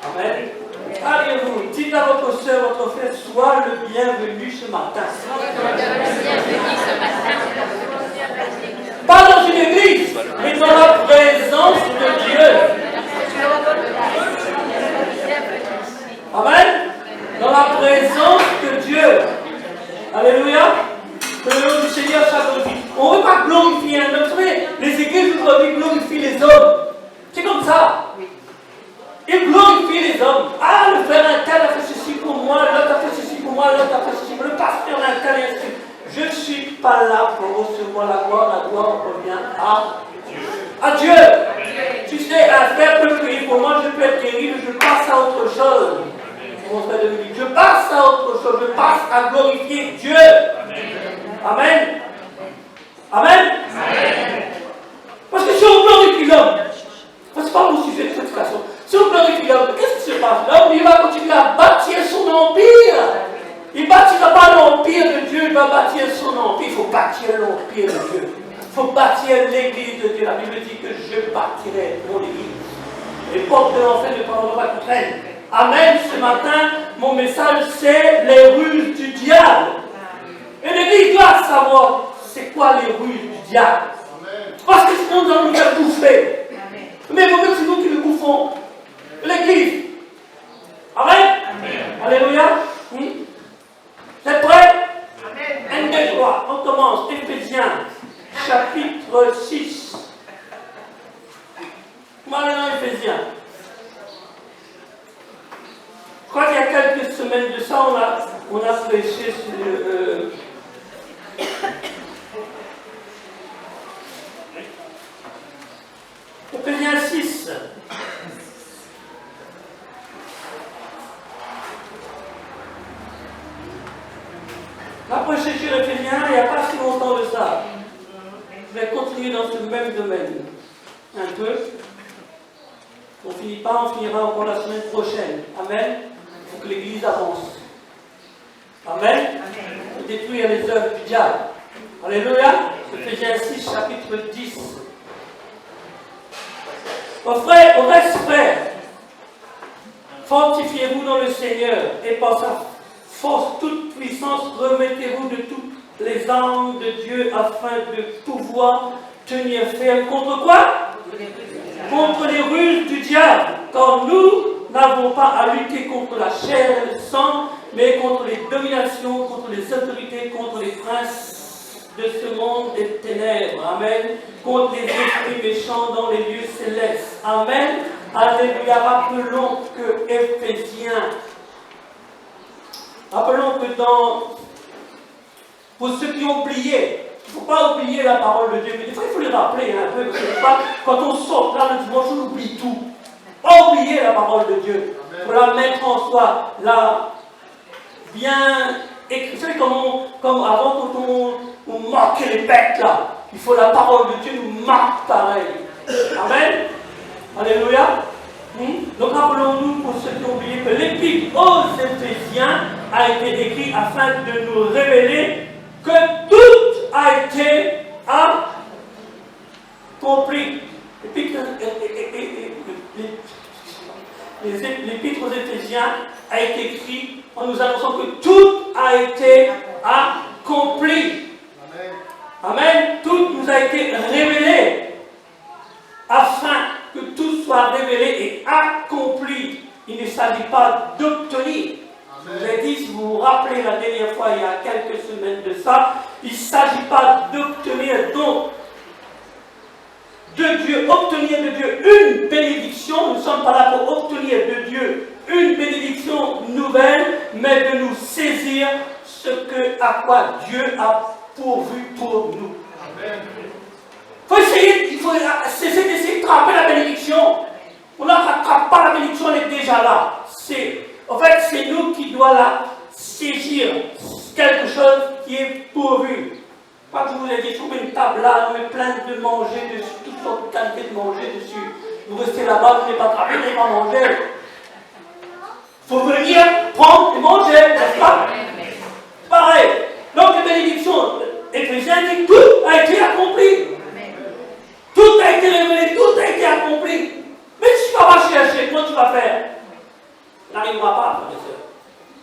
Amen. Alléluia. Dites à votre soeur, votre frère, sois le bienvenu ce matin. Pas dans une église, mais dans la présence de Dieu. Amen. Dans la présence de Dieu. Alléluia. Que le nom du Seigneur soit glorifié. On ne veut pas glorifier un homme. Vous savez, les églises aujourd'hui glorifient les hommes. C'est comme ça. Ils glorifient les hommes. Ah, le frère un tel a fait ceci pour moi, l'autre a fait ceci pour moi, l'autre a fait ceci pour le pasteur un tel et ainsi. Je ne suis pas là pour recevoir la gloire revient à Dieu. Tu sais, un frère peut prier pour moi, je peux être guéri, mais je passe à autre chose. Mon frère de je passe à autre chose, je passe à glorifier Dieu. Amen. Amen. Parce que si on glorifie l'homme, c'est pas mon sujet de cette façon. Si on glorifie l'homme, qu'est-ce qui se passe? L'homme, il va continuer à bâtir son empire. Il ne bâtira pas l'empire de Dieu, il va bâtir son empire. Il faut bâtir l'empire de Dieu. Il faut bâtir l'église de Dieu. La Bible dit que je bâtirai mon église. Les portes de l'enfer ne prendront pas contre elle. Amen. Ce matin, mon message, c'est les ruses du diable. Et l'église doit savoir c'est quoi les ruses du diable. Parce que sinon, nous allons nous faire bouffer. Mais il faut que c'est nous qui le bouffons. L'église. Amen. Alléluia. Vous êtes prêts? 1, 2, 3. On commence. Éphésiens, chapitre 6. Maintenant, Éphésiens. Je crois qu'il y a quelques semaines de ça, on a prêché sur Éphésiens 6. On a prêché sur Éphésiens il n'y a pas si longtemps de ça. Je vais continuer dans ce même domaine. Un peu. On ne finit pas, on finira encore la semaine prochaine. Amen. Il faut que l'Église avance. Amen. Pour détruire les œuvres du diable. Alléluia. Éphésiens 6, chapitre 10. Au reste, frère, fortifiez-vous dans le Seigneur et par sa force toute puissance, remettez-vous de toutes les armes de Dieu afin de pouvoir tenir ferme contre quoi? Contre les ruses du diable. Car nous n'avons pas à lutter contre la chair et le sang, mais contre les dominations, contre les autorités, contre les princes de ce monde des ténèbres. Amen. Contre les esprits méchants dans les lieux célestes. Amen. Alléluia. Rappelons que Éphésiens. Rappelons que pour ceux qui ont oublié, il ne faut pas oublier la parole de Dieu, mais des fois il faut les rappeler un peu, parce que pas, quand on sort là le dimanche, on oublie tout. Pas oublier la parole de Dieu. Il faut la mettre en soi, la bien écrire. Vous savez comme avant quand on marquait les bêtes là, il faut la parole de Dieu nous marque pareil. Amen. Alléluia. Donc rappelons-nous pour ceux qui ont oublié que l'épître aux Éphésiens a été écrit afin de nous révéler que tout a été accompli. L'épître aux Éphésiens a été écrit en nous annonçant que tout a été accompli. Amen. Tout nous a été révélé afin que tout soit révélé et accompli. Il ne s'agit pas d'obtenir. Je vous ai dit, si vous vous rappelez la dernière fois, il y a quelques semaines de ça, il ne s'agit pas d'obtenir donc de Dieu, obtenir de Dieu une bénédiction. Nous ne sommes pas là pour obtenir de Dieu une bénédiction nouvelle, mais de nous saisir à quoi Dieu a pourvu pour nous. Amen. Il faut cesser d'essayer de attraper la bénédiction. On ne rattrape pas la bénédiction, elle est déjà là. En fait, c'est nous qui doit la saisir. Quelque chose qui est pourvu. Pas que je vous ai dit, trouver une table là, on met plein de manger dessus, toutes sortes de qualités de manger dessus. Vous restez là-bas, vous n'êtes pas travaillé, vous n'avez pas mangé. Il faut venir prendre et manger, n'est-ce pas? Pareil. Donc, les bénédictions, Éphésiens dit tout a été accompli. Tout a été révélé, tout a été accompli. Mais si tu ne vas pas chercher, comment tu vas faire? n'arrivera pas, frères et sœurs.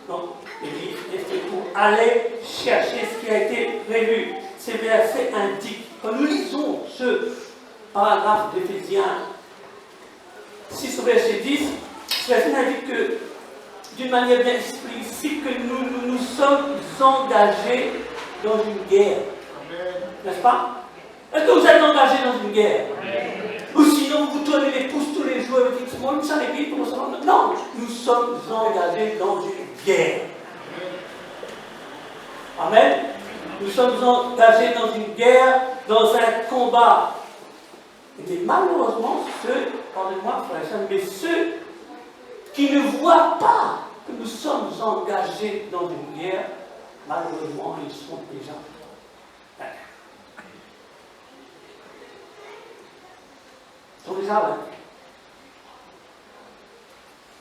Donc, l'Église est fait pour aller chercher ce qui a été prévu. Ces versets indiquent, quand nous lisons ce paragraphe d'Éphésiens 6 au verset 10, ce verset indique que, d'une manière bien explicite, que nous sommes engagés dans une guerre. N'est-ce pas? Est-ce que vous êtes engagés dans une guerre? Ou sinon vous tournez les pouces tous les jours et vous dites, moi, nous sommes l'église pour nous sommes... Non, nous sommes engagés dans une guerre. Amen. Nous sommes engagés dans une guerre, dans un combat. Et malheureusement, pardonnez-moi, frère et sœurs, mais ceux qui ne voient pas que nous sommes engagés dans une guerre, malheureusement, ils sont déjà vainqueurs. Ils sont déjà vainqueurs.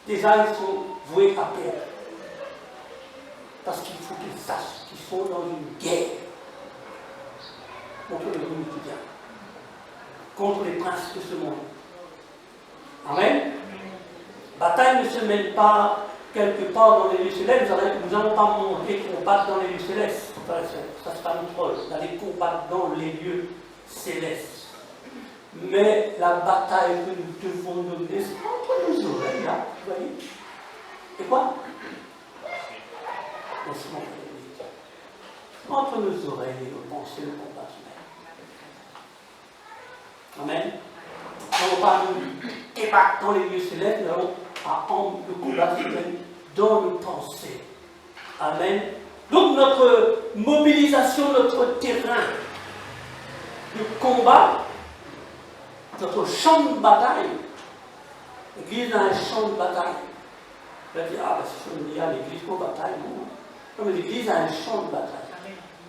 Déjà, ils sont voués à perdre. Parce qu'il faut qu'ils sachent qu'ils sont dans une guerre contre le monde quotidien, contre les princes de ce monde. Amen. Bataille ne se mène pas quelque part dans les lieux célestes. Nous n'allons pas monter combattre dans les lieux célestes. Ça sera notre rôle, d'aller combattre dans les lieux célestes. Mais la bataille que nous devons mener, c'est entre nos oreilles, là, vous voyez. Et quoi? Entre nos oreilles et nos pensées, le combat se mène. Amen. Nous n'allons pas nous débattre dans les lieux célestes, nous allons apprendre le combat se mène dans nos pensées. Amen. Donc notre mobilisation, notre terrain de combat, notre champ de bataille, l'Église a un champ de bataille. Vous allez dire, ah, c'est ce qu'on dit à l'Église pour bataille, non. Non, mais l'Église a un champ de bataille.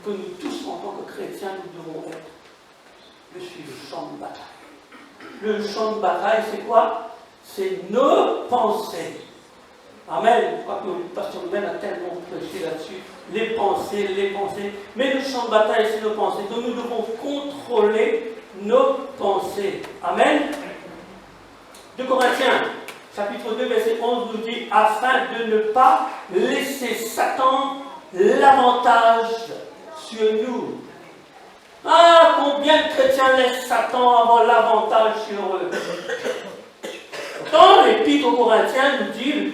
Que nous tous, en tant que chrétiens, nous devons être. Je suis le champ de bataille. Le champ de bataille, c'est quoi? C'est nos pensées. Amen. Je crois que le pasteur Ben a tellement prêché là-dessus. Les pensées. Mais le champ de bataille, c'est nos pensées. Donc nous devons contrôler nos pensées. Amen. 2 Corinthiens, chapitre 2, verset 11 nous dit, afin de ne pas laisser Satan l'avantage sur nous. Ah, combien de chrétiens laissent Satan avoir l'avantage sur eux? Dans l'Épître aux Corinthiens nous dit,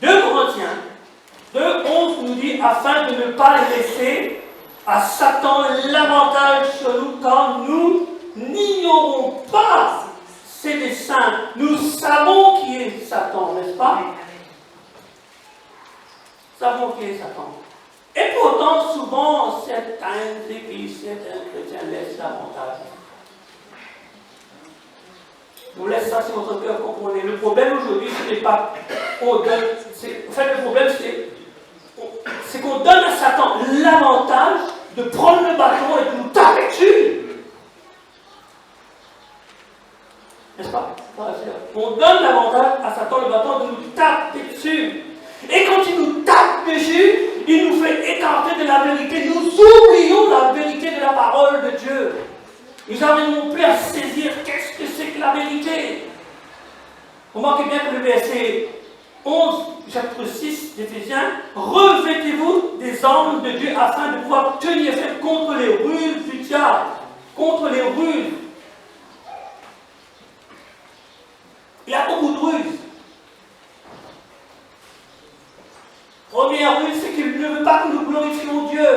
2 Corinthiens 2, 11 nous dit, afin de ne pas laisser à Satan l'avantage sur nous, car nous n'ignorons pas ses desseins. Nous savons qui est Satan, n'est-ce pas? Nous savons qui est Satan. Et pourtant, souvent, certaines églises, certains chrétiens laissent l'avantage. Vous laissez ça sur votre cœur, comprenez. Le problème aujourd'hui, ce n'est pas qu'on donne. En fait, le problème, c'est qu'on donne à Satan l'avantage de prendre le bâton et de nous taper dessus. N'est-ce pas? On donne l'avantage à Satan le bâton de nous taper dessus. Et quand il nous tape dessus, il nous fait écarter de la vérité. Nous oublions la vérité de la parole de Dieu. Nous n'arrivons plus à saisir qu'est-ce que c'est que la vérité. Remarquez bien que le verset 11, chapitre 6 d'Éphésiens, revêtez-vous des armes de Dieu afin de pouvoir tenir ferme contre les ruses du diable, contre les ruses. Il y a beaucoup de ruses. Première ruse, c'est qu'il ne veut pas que nous glorifions Dieu.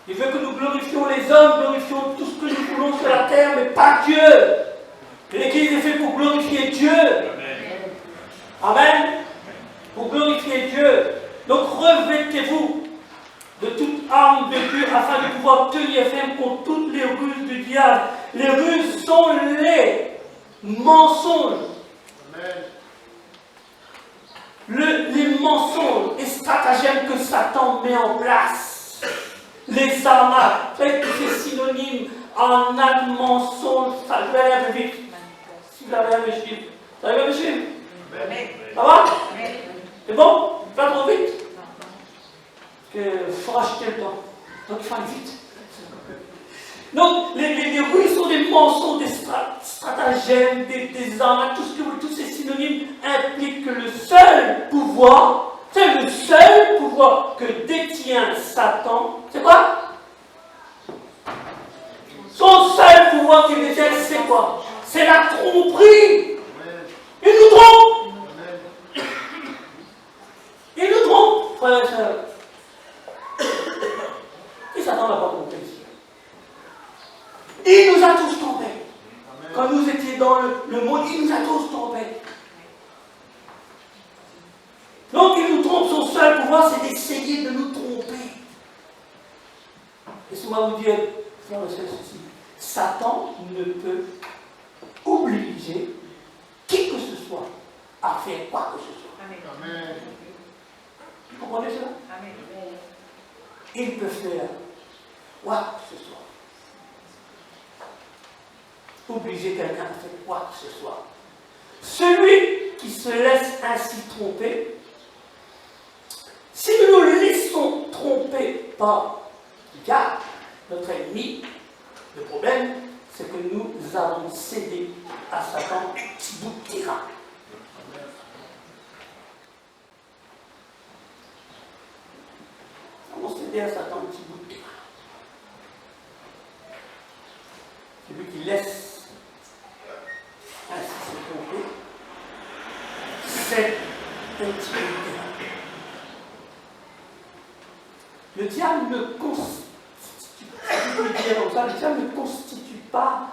Il veut que nous glorifions les hommes, glorifions tout ce que nous voulons sur la terre, mais pas Dieu. L'Église est faite pour glorifier Dieu. Amen. Pour glorifier Dieu. Donc revêtez-vous de toute arme de Dieu afin de pouvoir tenir ferme contre toutes les ruses du diable. Les ruses sont les mensonges. Les mensonges et stratagèmes que Satan met en place. Les arnaques, c'est synonyme, arnaque, mensonge, ça je vais aller un peu vite. Si vous avez un peu suivre. Vous arrivez à me suivre? Ça va? C'est bon? Pas trop vite? Parce qu'il faut racheter le temps. Donc il faut aller vite. Donc les ruses sont des mensonges, des stratagèmes, des arnaques, tout ce que vous, tous ces synonymes implique que le seul pouvoir, c'est le seul pouvoir que détient Satan, c'est quoi? Son seul pouvoir qu'il détient, c'est quoi? C'est la tromperie. Il nous trompe. Il nous trompe, frères et sœurs. Et Satan n'a pas trompé ici. Il nous a tous trompés. Quand nous étions dans le monde, il nous a tous trompés. Donc il nous trompe, son seul pouvoir, c'est d'essayer de nous tromper. Laissez-moi vous dire, frères et sœurs, ceci. Satan ne peut obliger qui que ce soit à faire quoi que ce soit. Amen. Vous comprenez cela? Amen. Il peut faire quoi que ce soit. Obliger quelqu'un à faire quoi que ce soit. Celui qui se laisse ainsi tromper, si nous nous laissons tromper par Diable, notre ennemi, le problème, c'est que nous avons cédé à Satan un petit bout de terrain. Nous avons cédé à Satan un petit bout de terrain. Celui qui laisse ainsi se tromper, c'est un petit bout de terrain. Le diable ne constitue, je peux le dire comme ça, le diable ne constitue pas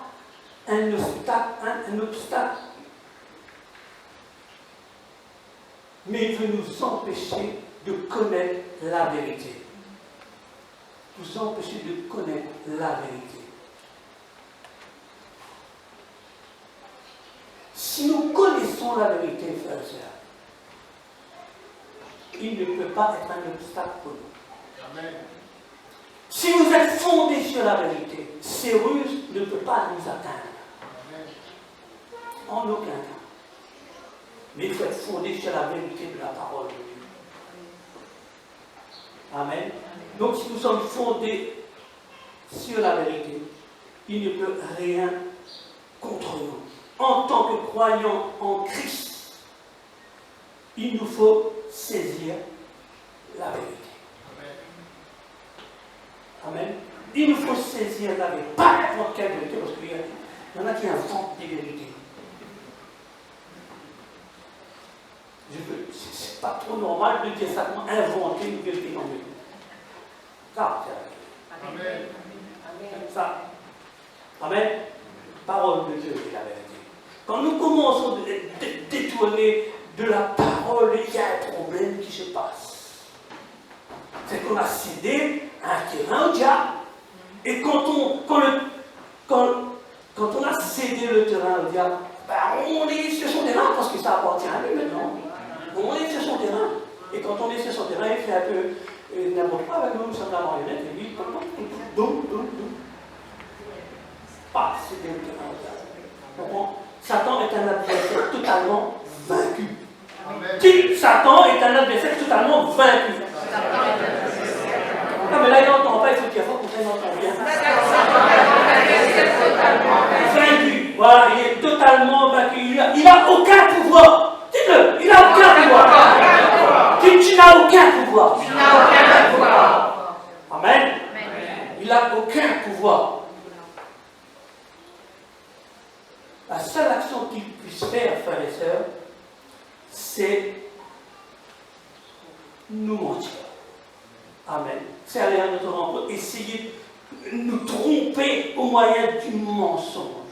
un obstacle, mais il veut nous empêcher de connaître la vérité. Nous empêcher de connaître la vérité. Si nous connaissons la vérité, frères et sœurs, il ne peut pas être un obstacle pour nous. Amen. Si vous êtes fondés sur la vérité, ces ruses ne peuvent pas nous atteindre. Amen. En aucun cas. Mais il faut être fondé sur la vérité de la parole de Dieu. Amen. Donc si nous sommes fondés sur la vérité, il ne peut rien contre nous. En tant que croyants en Christ, il nous faut saisir la vérité. Amen. Il nous faut saisir la vérité. Pas n'importe quelle vérité, parce qu'il y en a qui inventent des vérités. C'est pas trop normal de dire ça, inventer une vérité dans le Dieu. Ça, c'est la vérité. Amen. Ça. Amen. Parole de Dieu est la vérité. Quand nous commençons à détourner de la parole, il y a un problème qui se passe. C'est qu'on a cédé à un terrain au diable. Et quand on a cédé le terrain au diable, ben on est sur son terrain parce que ça appartient à lui maintenant. On est sur son terrain. Et quand on est sur son terrain, il fait un peu n'importe quoi avec nous, nous sommes la marionnette, et lui, boum. Pas céder le terrain au diable. Donc, Satan est un adversaire totalement vaincu. Qui Satan est un adversaire totalement vaincu. Non, mais là, il n'entend pas, il faut qu'il y ait fort pour qu'il entende bien. Vaincu. Voilà, il est totalement vaincu. Il n'a aucun pouvoir. Dites-le, il n'a aucun pouvoir. Tu n'as aucun pouvoir. Tu n'as aucun pouvoir. Amen. Il n'a aucun pouvoir. La seule action qu'il puisse faire, frères et sœurs, c'est nous mentir. Amen. C'est aller à notre rencontre, essayer de nous tromper au moyen du mensonge.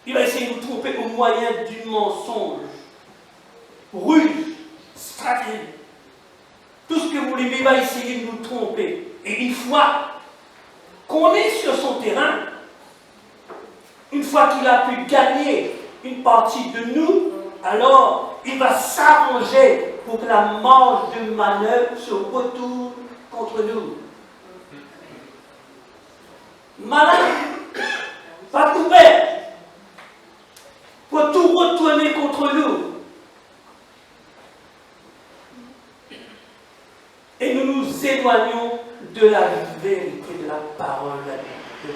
Il va essayer de nous tromper au moyen du mensonge. Ruse, stratégie. Tout ce que vous voulez, mais il va essayer de nous tromper. Et une fois qu'on est sur son terrain, une fois qu'il a pu gagner une partie de nous, alors il va s'arranger pour que la marge de manœuvre se retourne contre nous. Malin, pas tout faire pour tout retourner contre nous. Et nous nous éloignons de la vérité de la parole de Dieu.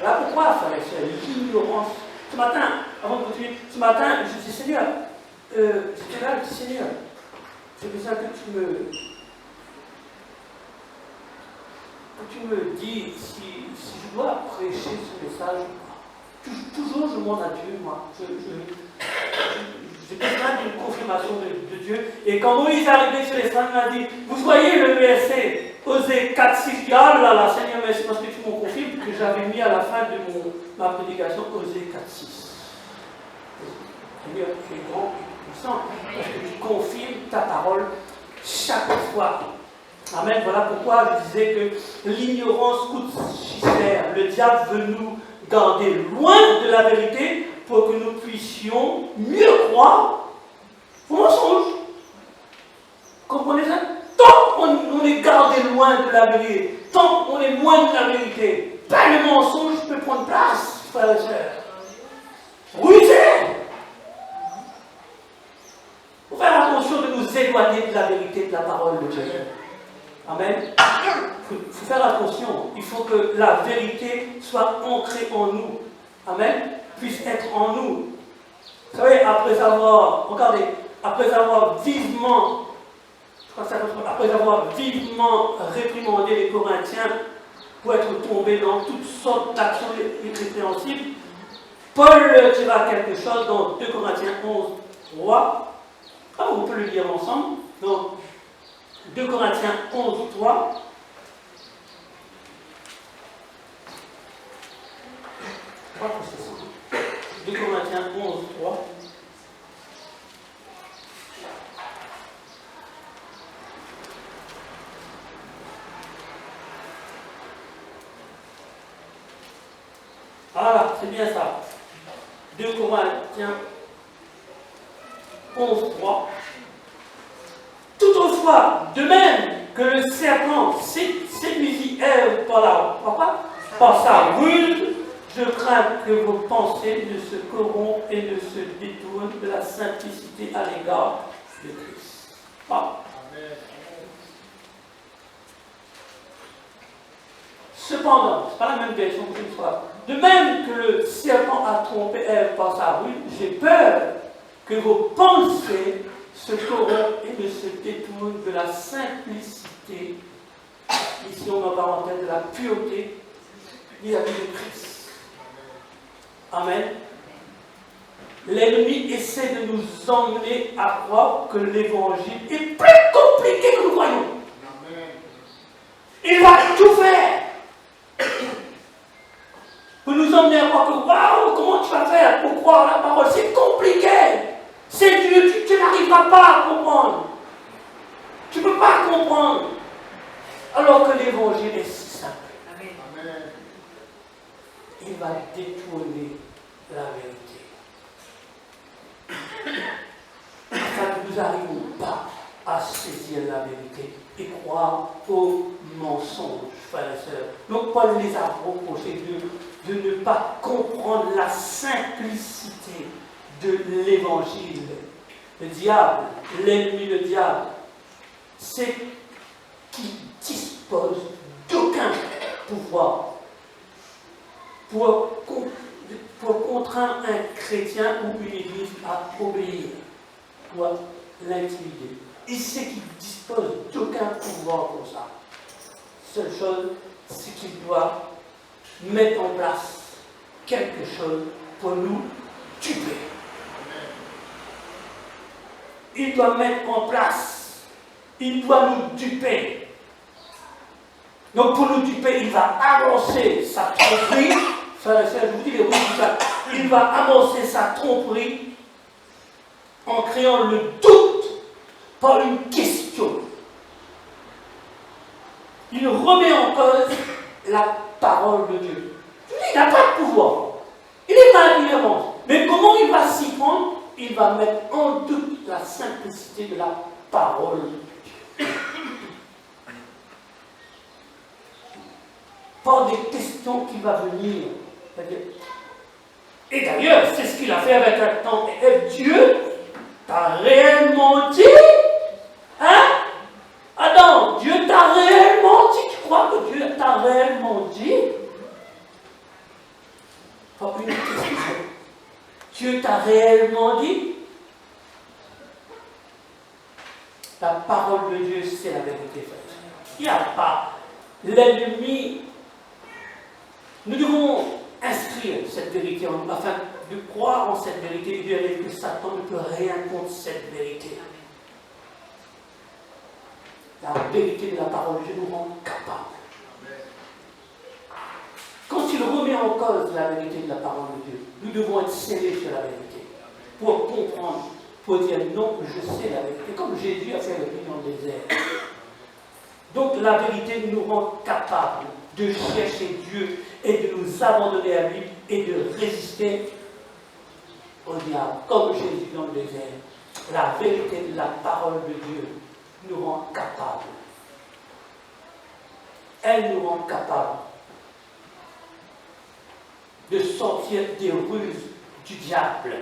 Voilà pourquoi, frères et sœurs, l'ignorance. Ce matin, avant de continuer, ce matin, je dis, Seigneur, j'étais là, je dis Seigneur, j'ai besoin que tu me dis si je dois prêcher ce message ou pas. Toujours je demande à Dieu, moi. J'ai besoin d'une confirmation de Dieu. Et quand Moïse est arrivé sur les femmes, il m'a dit, vous voyez le verset, Osée 4, 6, je dis, ah là là, Seigneur, merci parce que tu m'en confirmes, que j'avais mis à la fin de ma prédication, Osée 4, 6. Seigneur, tu es grand, tu es puissant, parce que tu confirmes ta parole chaque fois. Amen. Voilà pourquoi je disais que l'ignorance coûte si cher. Le diable veut nous garder loin de la vérité pour que nous puissions mieux croire au mensonge. Comprenez ça? Tant qu'on est gardé loin de la vérité, tant qu'on est loin de la vérité, ben le mensonge peut prendre place, frères et sœurs. Oui, c'est. Il faut faire attention de nous éloigner de la vérité de la parole de Dieu. Amen. Il faut faire attention. Il faut que la vérité soit ancrée en nous. Amen. Puisse être en nous. Vous savez, après avoir vivement, après avoir vivement réprimandé les Corinthiens pour être tombés dans toutes sortes d'actions irrépréhensibles, Paul dira quelque chose dans 2 Corinthiens 11, 3. Ah, on peut le lire ensemble. Donc, 2 Corinthiens 11, 3. Je crois que c'est ça. 2 Corinthiens 11, 3. Voilà, c'est bien ça. 2 Corinthiens 11, 3. Toutefois, de même que le serpent séduisit Ève par sa ruse, je crains que vos pensées ne se corrompent et ne se détournent de la simplicité à l'égard de Christ. Ah. Cependant, ce n'est pas la même version que une fois. De même que le serpent a trompé Ève par sa ruse, j'ai peur que vos pensées se corrompent et ne se détournent de la simplicité, ici on en parenthèse, de la pureté vis-à-vis de Christ. Amen. L'ennemi essaie de nous emmener à croire que l'évangile est plus compliqué que nous croyons. Il va tout faire pour nous emmener à croire que waouh, comment tu vas faire pour croire la parole? C'est compliqué. C'est Dieu, tu n'arriveras pas à comprendre. Tu ne peux pas comprendre. Alors que l'évangile est si simple. Amen. Il va détourner la vérité. Afin que nous n'arrivons pas à saisir la vérité et croire aux mensonges, frères et sœurs. Donc Paul les a reprochés de ne pas comprendre la simplicité de l'évangile. Le diable, l'ennemi, le diable, c'est qui dispose d'aucun pouvoir pour contraindre un chrétien ou une église à obéir, pour l'intimider. Il sait qu'il dispose d'aucun pouvoir pour ça. Seule chose, c'est qu'il doit mettre en place quelque chose pour nous tuer. Il doit mettre en place, il doit nous duper. Donc pour nous duper, il va avancer sa tromperie. Frères et sœurs, je vous dis les routes, il va avancer sa tromperie en créant le doute par une question. Il remet en cause la parole de Dieu. Il n'a pas de pouvoir. Il est dans l'ignorance. Mais comment il va s'y prendre? Il va mettre en doute la simplicité de la parole de Dieu. Par des questions qui vont venir. Et d'ailleurs, c'est ce qu'il a fait avec Adam et Ève. Dieu t'a réellement dit, hein? Adam, Dieu t'a réellement dit. Tu crois que Dieu t'a réellement dit? Pas une question. Dieu t'a réellement dit? La parole de Dieu, c'est la vérité, frère. Il n'y a pas l'ennemi. Nous devons inscrire cette vérité en nous, afin de croire en cette vérité et de dire que Satan ne peut rien contre cette vérité. La vérité de la parole de Dieu nous rend capables. Quand il remet en cause la vérité de la parole de Dieu, nous devons être scellés sur la vérité pour comprendre, pour dire non, je sais la vérité, comme Jésus a fait le vie dans le désert. Donc la vérité nous rend capables de chercher Dieu et de nous abandonner à lui et de résister au diable, comme Jésus dans le désert. La vérité de la parole de Dieu nous rend capables. Elle nous rend capables de sortir des ruses du diable.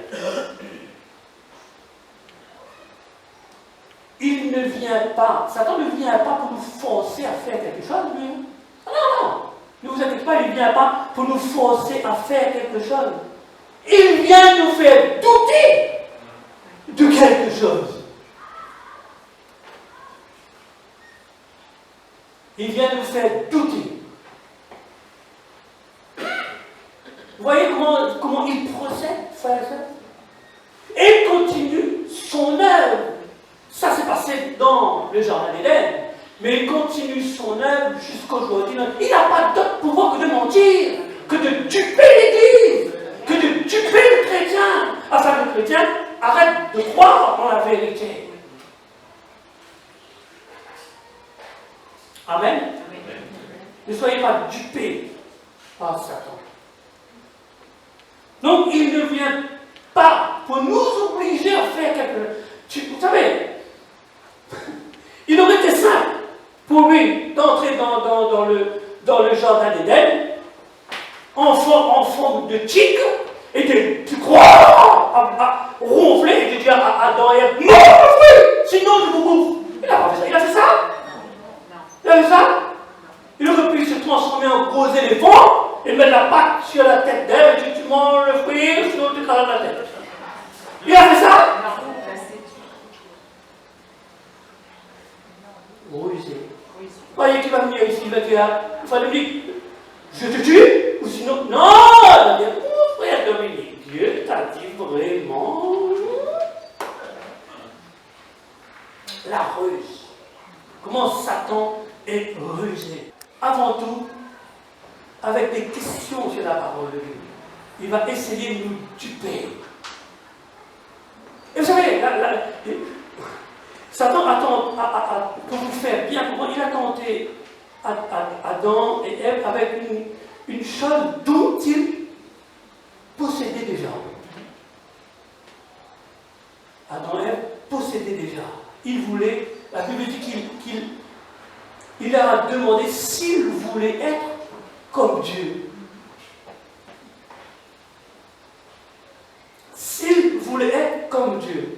Il ne vient pas, Satan ne vient pas pour nous forcer à faire quelque chose, lui. Non, ne vous inquiétez pas, il ne vient pas pour nous forcer à faire quelque chose. Il vient nous faire douter de quelque chose. Il vient nous faire douter. Vous voyez comment il procède, frère et sœur? Et il continue son œuvre. Ça s'est passé dans le jardin d'Éden, mais il continue son œuvre jusqu'aujourd'hui. Il n'a pas d'autre pouvoir que de mentir, que de duper l'Église, que de duper le chrétien, afin que le chrétien arrête de croire en la vérité. Amen. Ne soyez pas dupés par Satan. Donc, il ne vient pas pour nous obliger à faire quelque chose. Vous savez, il aurait été simple pour lui d'entrer dans le jardin d'Éden en forme de tigre et de croire à ronfler et de dire à Adam et Ève, non, sinon je vous bouffe. Il n'a pas fait ça. Il a fait ça? Il a fait ça? Il aurait pu se transformer en gros éléphant et mettre la patte sur la tête d'Ève et dire tu manges le fruit, sinon tu crames la tête. Il a fait ça? Rusé. Vous voyez qu'il va venir ici, il va dire, il va lui dire, je te tue, ou sinon, non, il va dire, oh frère Dominique, Dieu t'a dit vraiment. La ruse. Comment Satan est rusé. Avant tout, avec des questions sur la parole de Dieu. Il va essayer de nous duper. Et vous savez, Satan attend, pour vous faire bien comprendre, il a tenté Adam et Ève avec une chose dont il possédait déjà. Adam et Ève possédaient déjà. Il voulait, la Bible dit qu'il leur a demandé s'il voulait être comme Dieu. S'il voulait être comme Dieu.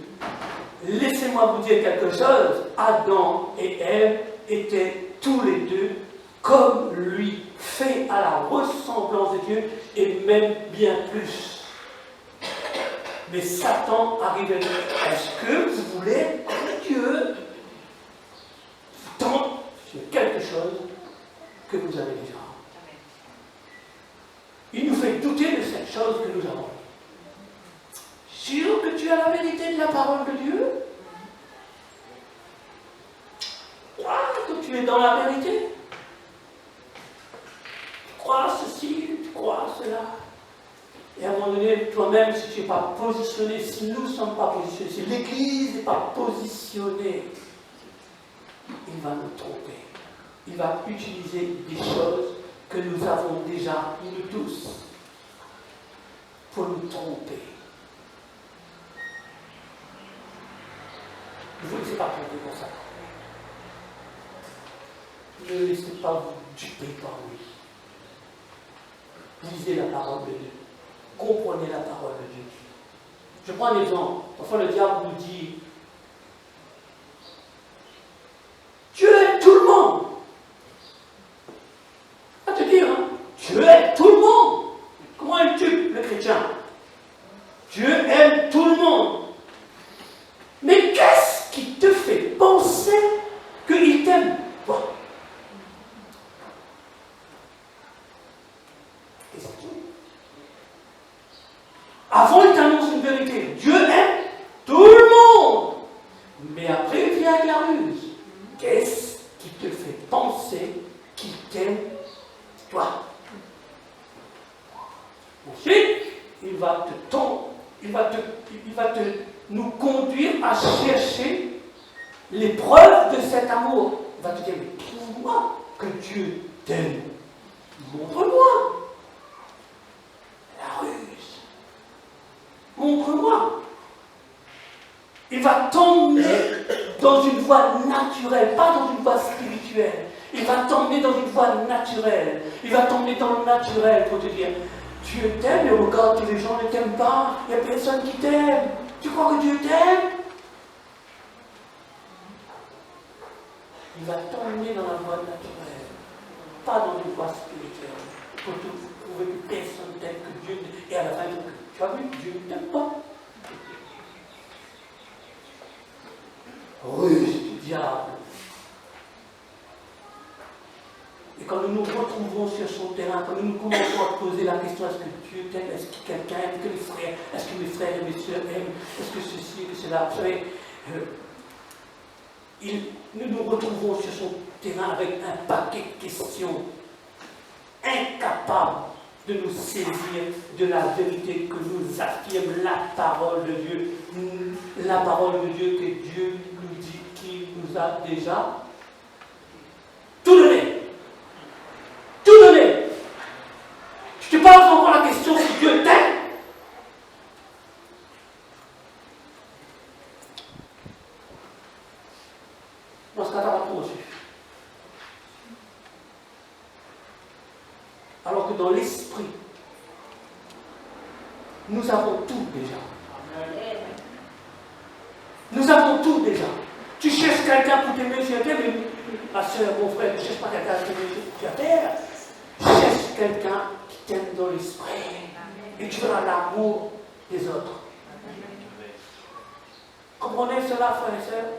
Laissez-moi vous dire quelque chose. Adam et Ève étaient tous les deux comme lui, faits à la ressemblance de Dieu et même bien plus. Mais Satan arrivait à dire, est-ce que vous voulez être comme Dieu? Tente sur quelque chose que vous avez déjà. Il nous fait douter de cette chose que nous avons. Sûr que tu as la vérité de la parole de Dieu? Crois que tu es dans la vérité? Tu crois ceci, tu crois cela. Et à un moment donné, toi-même, si tu n'es pas positionné, si nous ne sommes pas positionnés, si l'Église n'est pas positionnée, il va nous tromper. Il va utiliser des choses que nous avons déjà, nous tous, pour nous tromper. Ne vous laissez pas tromper pour ça. Ne laissez pas vous duper par lui. Lisez la parole de Dieu. Comprenez la parole de Dieu. Je prends un exemple. Parfois le diable nous dit Dieu aime tout le monde. À te dire, hein, Dieu aime tout le monde. Comment aimes-tu le chrétien? Dieu aime tout le monde. Mais qu'est-ce qui te fait penser conduire à chercher les preuves de cet amour. Il va te dire, mais prouve-moi que Dieu t'aime. Montre-moi. La ruse. Montre-moi. Il va t'emmener dans une voie naturelle, pas dans une voie spirituelle. Il va t'emmener dans une voie naturelle. Il va t'emmener dans le naturel pour te dire, Dieu t'aime, mais regarde, tous les gens ne t'aiment pas. Il n'y a personne qui t'aime. Tu crois que Dieu t'aime? Il va t'emmener dans la voie naturelle, pas dans une voie spirituelle. Pour te prouver que personne t'aime, que Dieu t'aime. Et à la fin, tu as vu, Dieu ne t'aime pas. Ruse du diable. Et quand nous nous retrouvons sur son terrain, quand nous commençons à poser la question, est-ce que Dieu t'aime, est-ce que quelqu'un aime, que les frères, est-ce que mes frères et mes soeurs aiment, est-ce que ceci et que cela, vous savez, nous nous retrouvons sur son terrain avec un paquet de questions, incapables de nous saisir de la vérité que nous affirme la parole de Dieu. La parole de Dieu que Dieu nous dit qu'il nous a déjà tout donné. Tout donné. Je te pose encore la question si Dieu t'aime. Dans ce cas, tu n'as pas tout reçu. Alors que dans l'esprit, nous avons tout déjà. Nous avons tout déjà. Tu cherches quelqu'un pour t'aimer sur terre, mais ma soeur, mon frère, ne cherche pas quelqu'un pour t'aimer sur terre. Cherche quelqu'un qui t'aime dans l'esprit. Et tu verras l'amour des autres. Comprenez cela, frères et sœurs?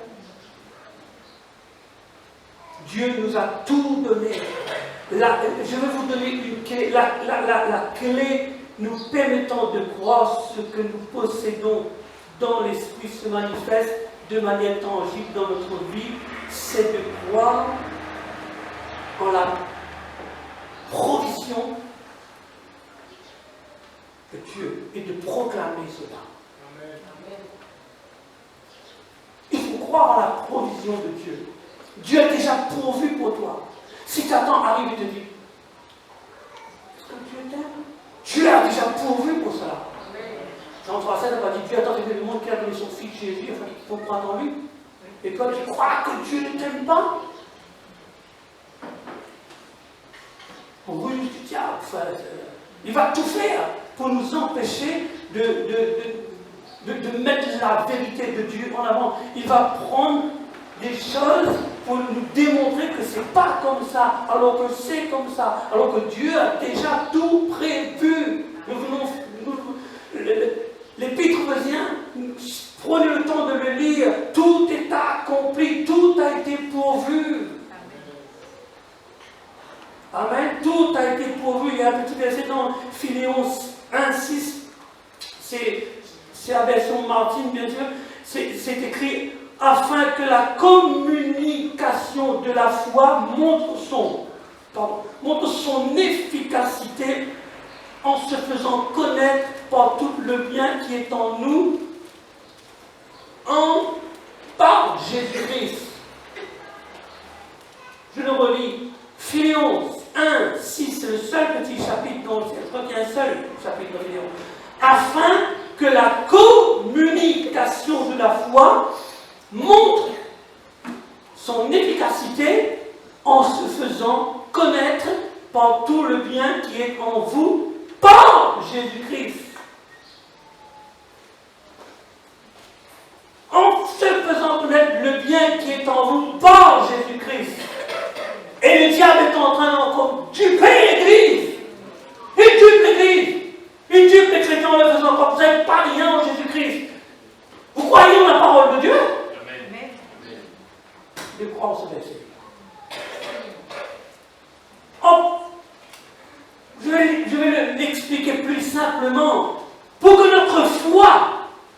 Dieu nous a tout donné. Je vais vous donner une clé, la clé nous permettant de croire ce que nous possédons dans l'esprit se manifeste de manière tangible dans notre vie, c'est de croire en la provision de Dieu et de proclamer cela. Il faut croire en la provision de Dieu. Dieu a déjà pourvu pour toi. Si Satan arrive et te dit, est-ce que Dieu t'aime? Dieu a déjà pourvu pour cela. Jean 3,7 n'a pas dit Dieu a tant aimé le monde qu'il a donné son fils Jésus, afin qu'il faut croire en lui. Et toi, tu crois que Dieu ne t'aime pas? Ruse du diable, il va tout faire pour nous empêcher de mettre la vérité de Dieu en avant. Il va prendre des choses pour nous démontrer que ce n'est pas comme ça, alors que c'est comme ça, alors que Dieu a déjà tout prévu. L'Épître aux Éphésiens, prenez le temps de le lire, tout est accompli, tout a été pourvu. Amen, tout a été pourvu. Il y a un petit verset dans Philémon 1,6, c'est la version Martine, bien sûr, c'est écrit afin que la communication de la foi montre son efficacité en se faisant connaître par tout le bien qui est en nous, par Jésus-Christ. Je le relis. Philémon 1, 6, c'est le seul petit chapitre, je crois qu'il y a un seul chapitre de Philémon. Afin que la communication de la foi montre son efficacité en se faisant connaître par tout le bien qui est en vous par Jésus-Christ. En se faisant connaître le bien qui est en vous par Jésus-Christ. Et le diable est en train encore duper l'Église. Il dupe l'Église. Il dupe les chrétiens en leur faisant croire que vous n'avez pas rien en Jésus-Christ. Vous croyez en la parole de Dieu? Amen. Je crois en ce verset. Oh, je vais l'expliquer plus simplement. Pour que notre foi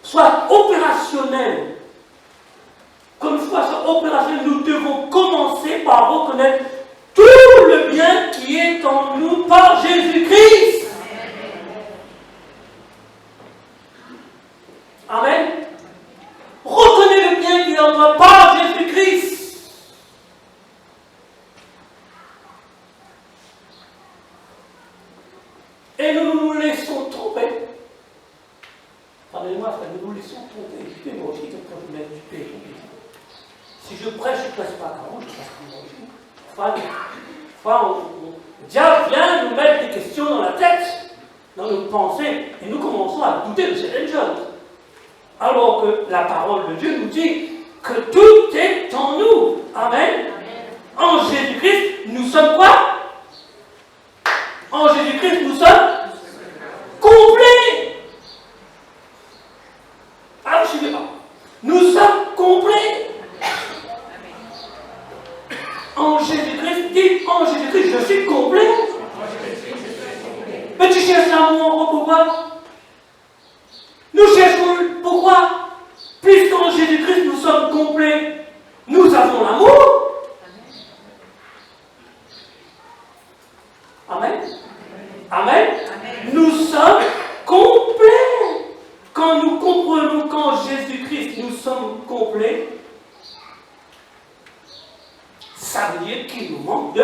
soit opérationnelle, nous devons commencer par reconnaître tout le bien qui est en nous par Jésus-Christ. Amen. notre part Jésus-Christ. Et nous nous laissons tromper. Pardonnez-moi, frère, nous nous laissons tromper. Je fais moi aussi, quand je mets du péché. Si je prêche, je ne prêche pas comme moi, je prêche comme moi aussi. Le diable vient nous mettre des questions dans la tête, dans nos pensées, et nous commençons à douter de certaines choses. Alors que la parole de Dieu nous dit que tout est en nous. Amen. En Jésus-Christ, nous sommes quoi? En Jésus-Christ, nous sommes complets. Ah, je ne sais pas. Nous sommes complets. En Jésus-Christ, dites en Jésus-Christ, je suis complet. Mais tu cherches l'amour, pourquoi? Nous cherchons, pourquoi? Puisqu'en Jésus-Christ, nous sommes complets. Nous avons l'amour. Amen. Amen. Nous sommes complets. Quand nous comprenons qu'en Jésus-Christ, nous sommes complets, ça veut dire qu'il nous manque de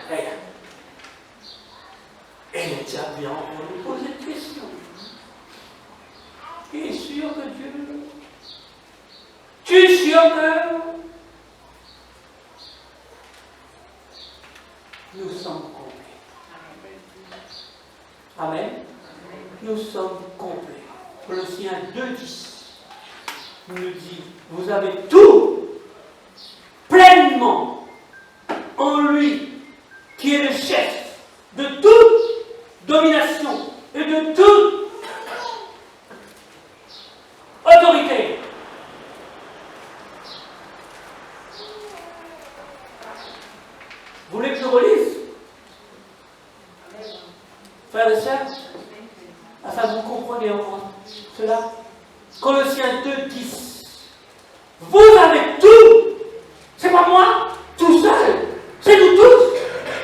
rien. Et le diable vient nous poser des questions. Tu es sûr que Dieu... Tu es sûr que... Nous sommes complets. Amen. Nous sommes complets. Colossiens 2,10 nous dit, vous avez tout pleinement en lui, qui est le chef de toute domination et de toute autorité. Vous voulez que je relise? Frères et sœurs, afin que vous compreniez au moins cela. Colossiens 2,10. Vous avez tout. C'est pas moi, tout seul. C'est nous tous.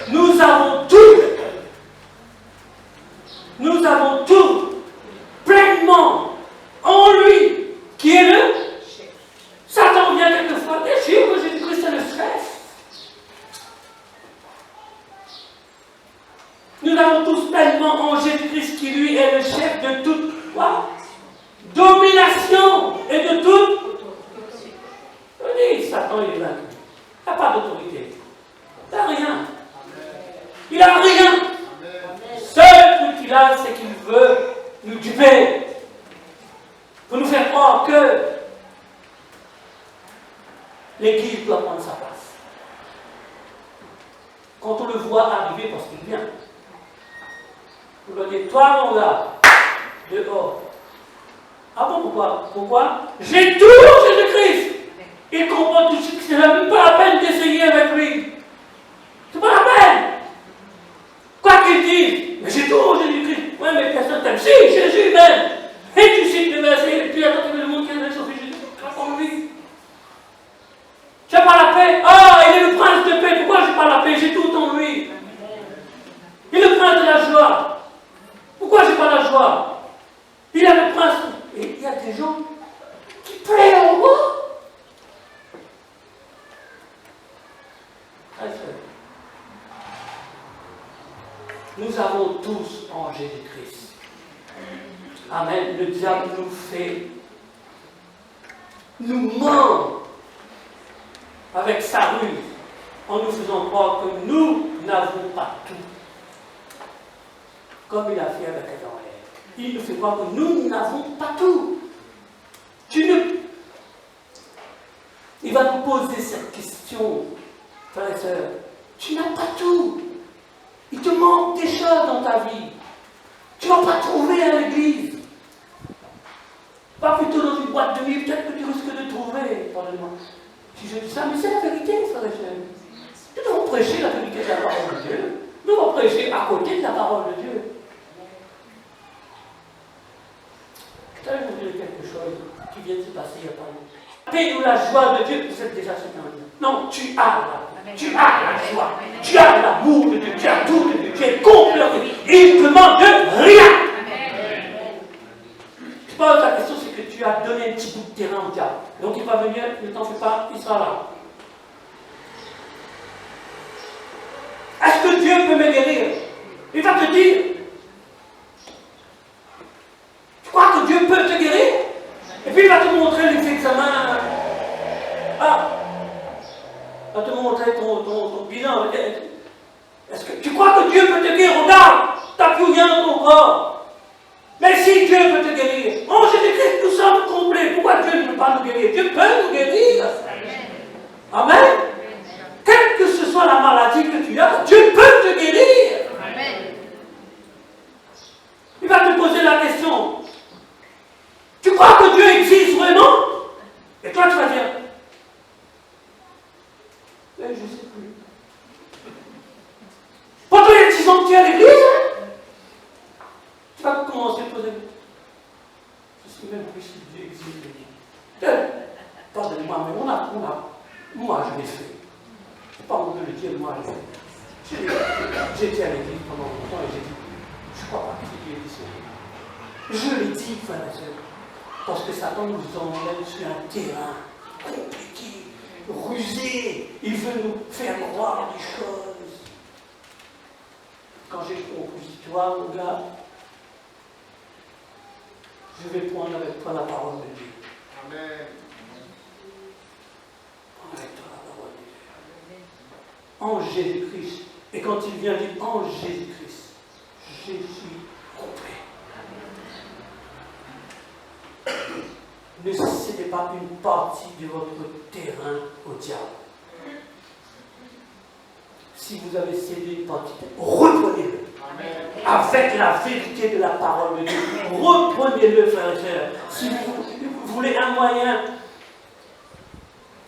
Nous avons tout. Nous avons tout pleinement en lui, qui est le Satan vient quelquefois bien sûr que Jésus-Christ c'est le stress. Nous avons tous pleinement en Jésus-Christ qui lui est le chef de toute quoi? Domination et de toute. Oui, Satan il est vaincu. Il n'a pas d'autorité. Il n'a rien. Il n'a rien. Seul truc qu'il a, c'est qu'il veut nous duper. Pour nous faire croire que l'Église doit prendre sa place. Quand on le voit arriver, parce qu'il vient, on lui dit, toi mon gars, dehors. Ah bon, pourquoi? J'ai tout en Jésus-Christ. Il comprend tout de suite que ce n'est même pas la peine d'essayer avec lui. C'est pas la peine. Quoi qu'il dise, mais j'ai tout en Jésus-Christ. Oui, mais personne t'aime. Si, Jésus même. Et tu cites le verset, et puis attends que le monde qui a sauvé Jésus. Comme lui. Tu n'as pas la paix. Ah, il est le prince de paix. Pourquoi je n'ai pas la paix? J'ai tout en lui. Il est le prince de la joie. Pourquoi je n'ai pas la joie? Il est le prince. Et il y a des gens qui plaient en moi. Nous avons tous en Jésus-Christ. Amen. Le diable nous ment avec sa ruse en nous faisant croire que nous n'avons pas tout. Comme il a fait avec Adam et Ève. Il nous fait croire que nous n'avons pas tout. Il va nous poser cette question, frères et sœurs. Tu n'as pas tout. Il te manque des choses dans ta vie. Tu ne vas pas trouver à l'église. Pas plutôt dans une boîte de nuit, peut-être que tu risques de trouver. Pardonnez-moi. Si je dis ça, mais c'est la vérité, frères et sœurs. Nous devons prêcher la vérité de la parole de Dieu. Nous devons prêcher à côté de la parole de Dieu. Je vais vous dire quelque chose qui vient de se passer il n'y a pas longtemps. La paix ou la joie de Dieu, vous êtes déjà Seigneur. Non, tu as la joie, tu as l'amour de Dieu, tu as tout de Dieu, tu es complet. Il ne te manque de rien. Je pose la question, c'est que tu as donné un petit bout de terrain au diable. Donc il va venir, ne t'en fais pas, il sera là. Est-ce que Dieu peut me guérir? Il va te dire. Tu crois que Dieu peut te guérir? Et puis il va te montrer les examens. Ah, il va te montrer ton bilan. Est-ce que tu crois que Dieu peut te guérir? Regarde, tu n'as plus rien dans ton corps. Mais si Dieu peut te guérir, en Jésus-Christ, nous sommes complets. Pourquoi Dieu ne peut pas nous guérir? Dieu peut nous guérir. Amen. Quelle que ce soit la maladie que tu as, Dieu peut te guérir. Amen. Il va te poser la question. Tu crois que Dieu existe vraiment? Et toi, tu vas dire, je ne sais plus. Pourtant, il y a 10 ans que tu es à l'église. Tu vas commencer à poser. Je sais même plus si Dieu existe. Pardonnez-moi, mais moi, je l'ai fait. C'est pas mon Dieu le dire, moi, je l'ai fait. J'étais à l'église pendant longtemps et j'ai dit, je ne crois pas que Dieu existe. Je l'ai dit, frère et soeur, parce que Satan nous emmène sur un terrain compliqué, rusé. Il veut nous faire croire des choses. Quand j'ai compris, tu vois, mon gars, je vais prendre avec toi la parole de Dieu. Amen. Prends avec toi la parole de Dieu. En Jésus-Christ. Et quand il vient dire en Jésus-Christ, je suis complet. Ne cédez pas une partie de votre terrain au diable. Si vous avez cédé une partie, reprenez-le. Avec la vérité de la parole de Dieu. Reprenez-le, frères et sœurs. Si vous voulez un moyen,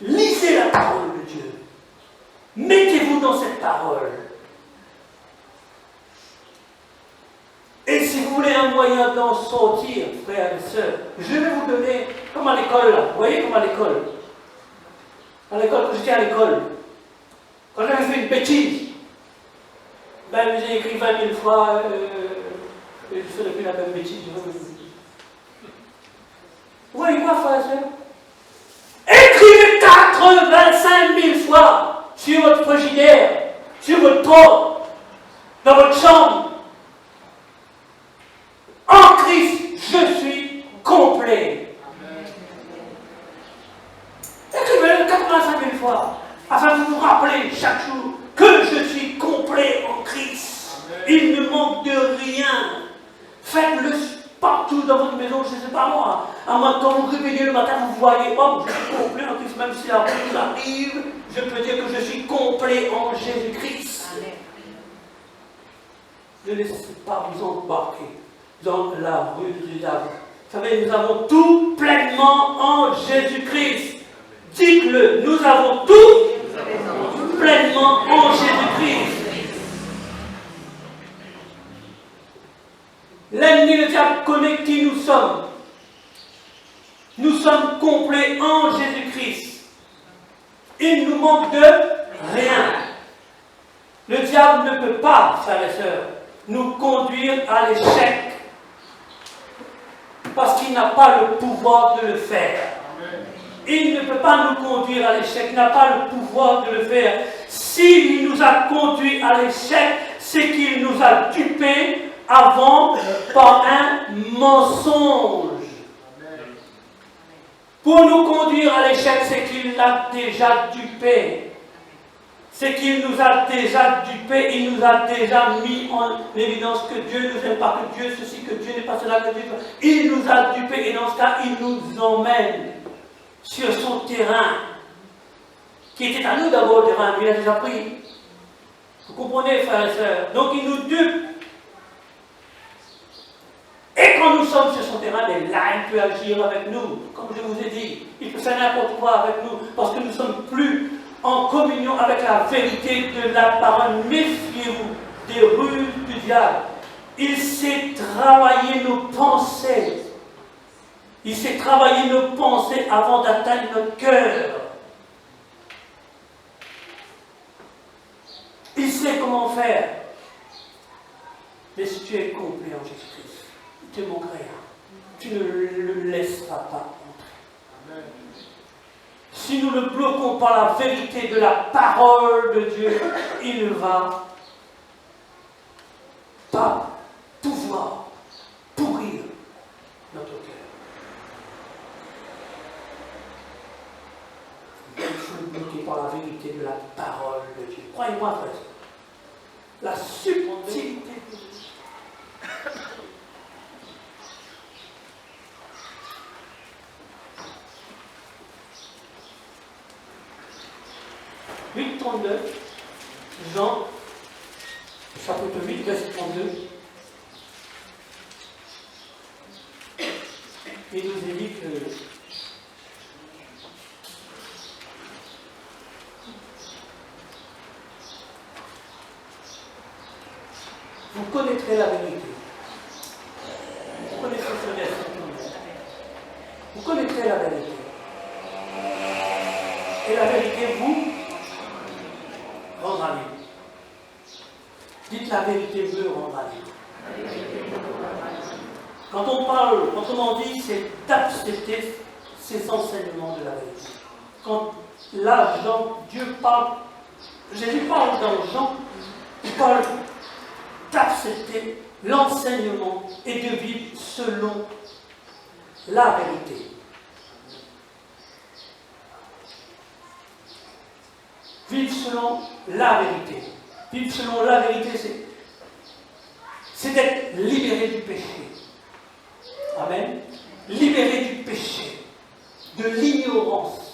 lisez la parole de Dieu. Mettez-vous dans cette parole. Et si vous voulez un moyen d'en sortir, frères et sœurs, je vais vous donner, comme à l'école, là. Vous voyez, comme à l'école. À l'école, quand j'étais à l'école, quand j'avais fait une bêtise, ben j'ai écrit 20 000 fois, je ne ferai plus la même bêtise. Vous voyez quoi, frères et sœurs? Écrivez 85 000 fois sur votre frigidaire, sur votre porte, dans votre chambre. En Christ, je suis complet. Écrivez-le 85 000 fois, afin de vous rappeler chaque jour que je suis complet en Christ. Il ne manque de rien. Faites-le partout dans votre maison, je ne sais pas moi. À moins quand vous réveillez le matin, vous voyez, oh, je suis complet en Christ, même si la crise arrive, je peux dire que je suis complet en Jésus-Christ. Ne laissez pas vous embarquer dans la rue du diable. Vous savez, nous avons tout pleinement en Jésus-Christ. Dites-le, nous avons tout pleinement en Jésus-Christ. L'ennemi, le diable, connaît qui nous sommes. Nous sommes complets en Jésus-Christ. Il nous manque de rien. Le diable ne peut pas, frères et sœurs, nous conduire à l'échec. Parce qu'il n'a pas le pouvoir de le faire. Il ne peut pas nous conduire à l'échec. Il n'a pas le pouvoir de le faire. S'il nous a conduits à l'échec, c'est qu'il nous a dupés avant par un mensonge. Pour nous conduire à l'échec, c'est qu'il l'a déjà dupé. C'est qu'il nous a déjà dupés, il nous a déjà mis en évidence que Dieu ne nous aime pas, que Dieu ceci, que Dieu n'est pas cela, que Dieu... Il nous a dupés et dans ce cas, il nous emmène sur son terrain, qui était à nous d'abord le terrain, il a déjà pris. Vous comprenez, frères et sœurs? Donc il nous dupe. Et quand nous sommes sur son terrain, là, il peut agir avec nous, comme je vous ai dit. Il peut faire n'importe quoi avec nous, parce que nous ne sommes plus en communion avec la vérité de la parole. Méfiez-vous des ruses du diable. Il sait travailler nos pensées. Il sait travailler nos pensées avant d'atteindre notre cœur. Il sait comment faire. Mais si tu es complet en Jésus-Christ, il ne te manque rien. tu ne le laisseras pas entrer. Si nous le bloquons par la vérité de la parole de Dieu, il ne va pas pouvoir pourrir notre cœur. Il faut le bloquer par la vérité de la parole de Dieu. Croyez-moi, frère. La subtilité de Dieu. Luc 32, Jean, chapitre 8, verset 32. Il nous est dit que vous connaîtrez la vérité. Vous connaîtrez ce verset. Vous connaîtrez la vérité. Et la vérité vous rendra libre. Dites la vérité me rendra libre. Quand on parle, autrement dit, c'est d'accepter ces enseignements de la vérité. Quand là, Dieu parle, Jésus parle dans Jean, il parle d'accepter l'enseignement et de vivre selon la vérité. Vivre selon la vérité. Vivre selon la vérité, c'est d'être libéré du péché. Amen. Libéré du péché, de l'ignorance,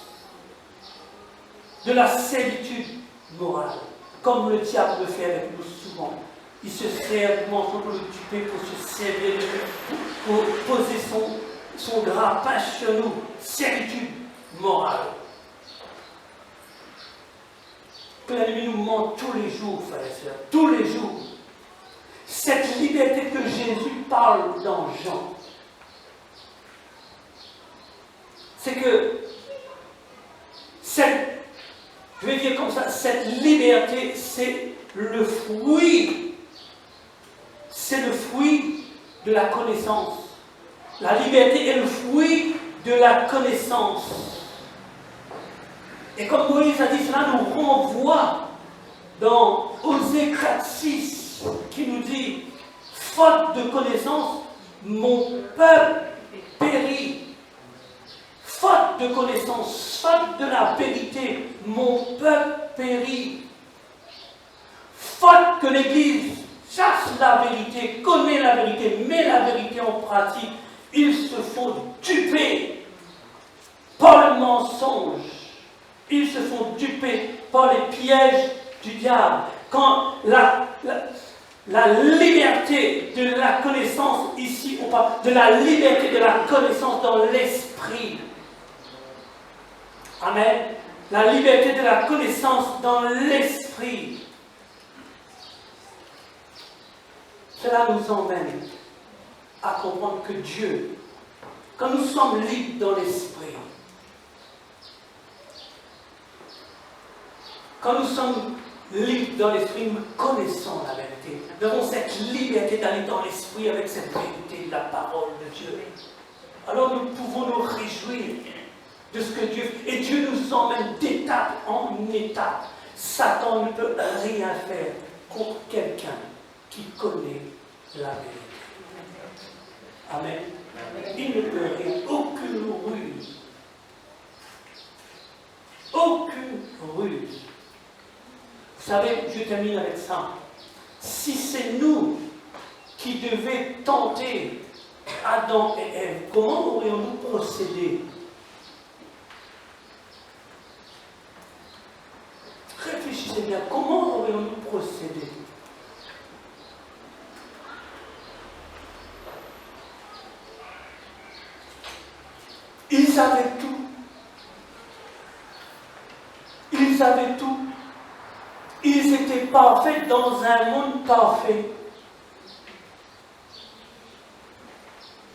de la servitude morale, comme le diable le fait avec nous souvent. Il se sert du mensonge pour le tuer, pour se servir, pour poser son grappin sur nous. Servitude morale. Que l'ennemi nous ment tous les jours, frères et sœurs, tous les jours. Cette liberté que Jésus parle dans Jean, c'est que je vais dire comme ça, cette liberté, c'est le fruit de la connaissance. La liberté est le fruit de la connaissance. Et comme Moïse a dit, cela nous renvoie dans Osée 4:6, qui nous dit, faute de connaissance, mon peuple périt. Faute de connaissance, faute de la vérité, mon peuple périt. Faute que l'Église cherche la vérité, connaît la vérité, met la vérité en pratique, ils se font duper par le mensonge. Ils se font duper par les pièges du diable. Quand la liberté de la connaissance, ici on parle de la liberté de la connaissance dans l'esprit. Amen. La liberté de la connaissance dans l'esprit. Cela nous emmène à comprendre que Dieu, quand nous sommes libres dans l'esprit, quand nous sommes libres dans l'esprit, nous connaissons la vérité. Nous avons cette liberté d'aller dans l'esprit avec cette vérité de la parole de Dieu. Alors nous pouvons nous réjouir de ce que Dieu fait. Et Dieu nous emmène d'étape en étape. Satan ne peut rien faire contre quelqu'un qui connaît la vérité. Amen. Il ne peut rien, aucune ruse. Aucune ruse. Vous savez, je termine avec ça. Si c'est nous qui devions tenter Adam et Ève, comment aurions-nous procédé? Réfléchissez bien, comment aurions-nous procédé? Ils avaient tout. Ils avaient tout. Ils étaient parfaits dans un monde parfait.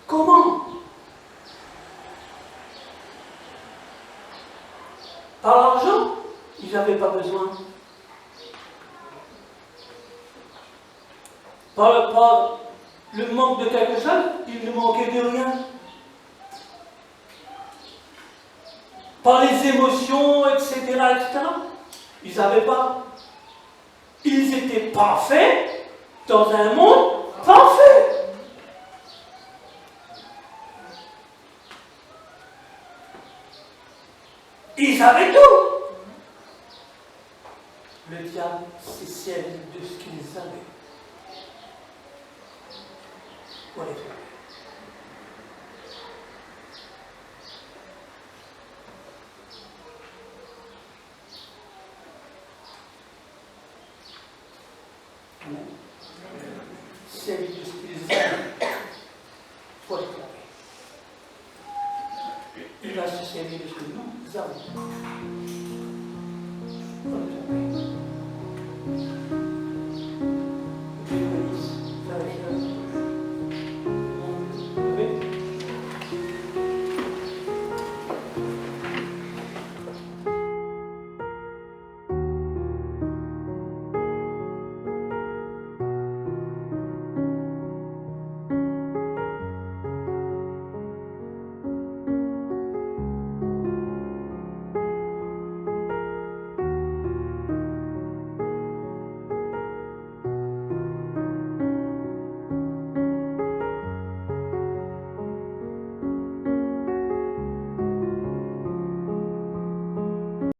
Comment? Par l'argent? Ils n'avaient pas besoin. Par le manque de quelque chose, ils ne manquaient de rien. par les émotions, etc., etc. Ils n'avaient pas. Ils étaient parfaits dans un monde parfait. Ils avaient tout. Le diable s'est servi de ce qu'ils avaient pour les faire. Amen. Servi de ce qu'ils avaient pour les faire. Il va se servir de ce que nous avons.